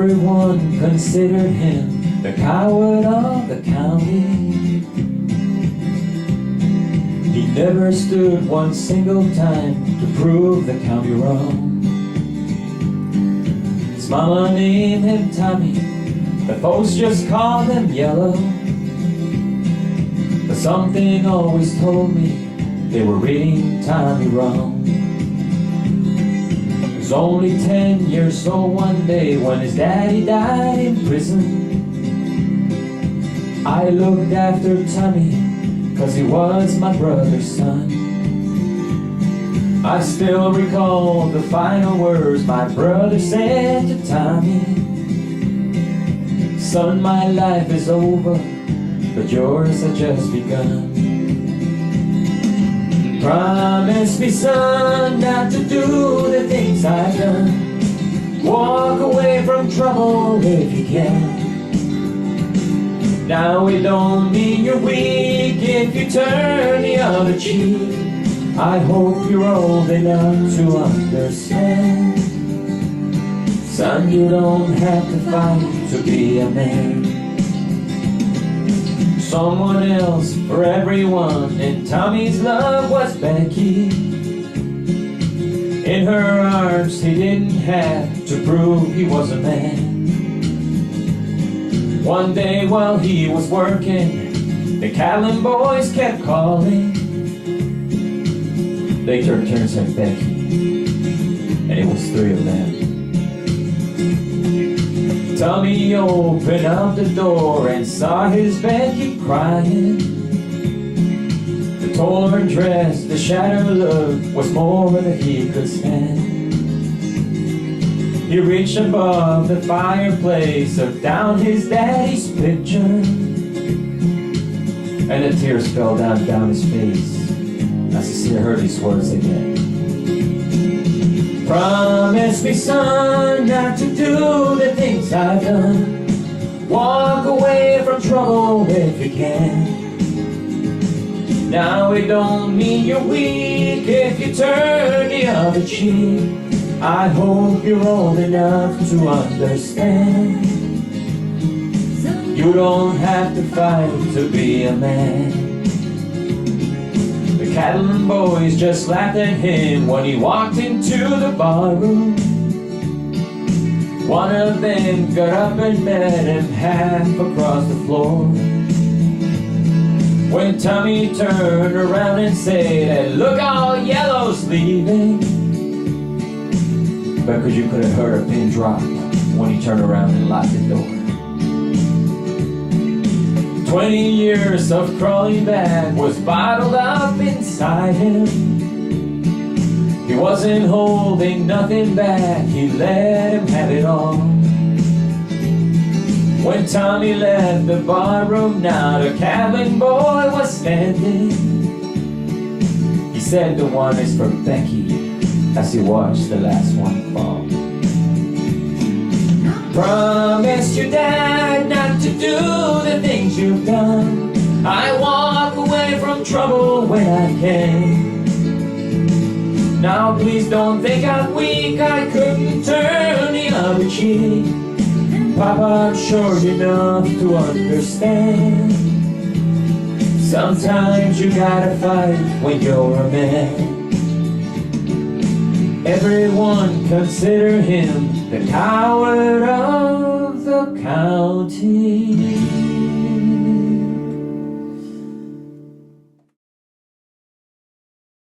Everyone considered him the coward of the county. He never stood one single time to prove the county wrong. His mama named him Tommy, but folks just called him Yellow. But something always told me they were reading Tommy wrong. He was only 10 years old one day when his daddy died in prison. I looked after Tommy 'cause he was my brother's son. I still recall the final words my brother said to Tommy. Son, my life is over, but yours has just begun. Promise me, son, not to do the things I've done. Walk away from trouble if you can. Now it don't mean you're weak if you turn the other cheek. I hope you're old enough to understand. Son, you don't have to fight to be a man. Someone else for everyone, and Tommy's love was Becky. In her arms he didn't have to prove he was a man. One day while he was working, the Catlin boys kept calling. They turned and said Becky, and it was 3 of them. Tommy opened up the door and saw his Becky crying. The torn dress, the shattered look was more than he could stand. He reached above the fireplace, took down his daddy's picture, and the tears fell down his face as he heard these words again. Promise me, son, not to do the things I've done. Walk away from trouble if you can. Now it don't mean you're weak if you turn the other cheek. I hope you're old enough to understand. You don't have to fight to be a man. The Catlin boys just laughed at him when he walked into the barroom. One of them got up and met him half across the floor. When Tommy turned around and said, "Look, all Yellow's leaving," because you could have heard a pin drop when he turned around and locked the door. 20 years of crawling back was bottled up inside him. He wasn't holding nothing back, he let him have it all. When Tommy left the barroom, now the Catlin boy was standing. He said the one is for Becky as he watched the last one fall. Promise your dad not to do the things you've done. I walk away from trouble when I can. Now please don't think I'm weak, I couldn't turn the other cheek. Papa, I'm sure enough to understand. Sometimes you gotta fight when you're a man. Everyone consider him the coward of the county.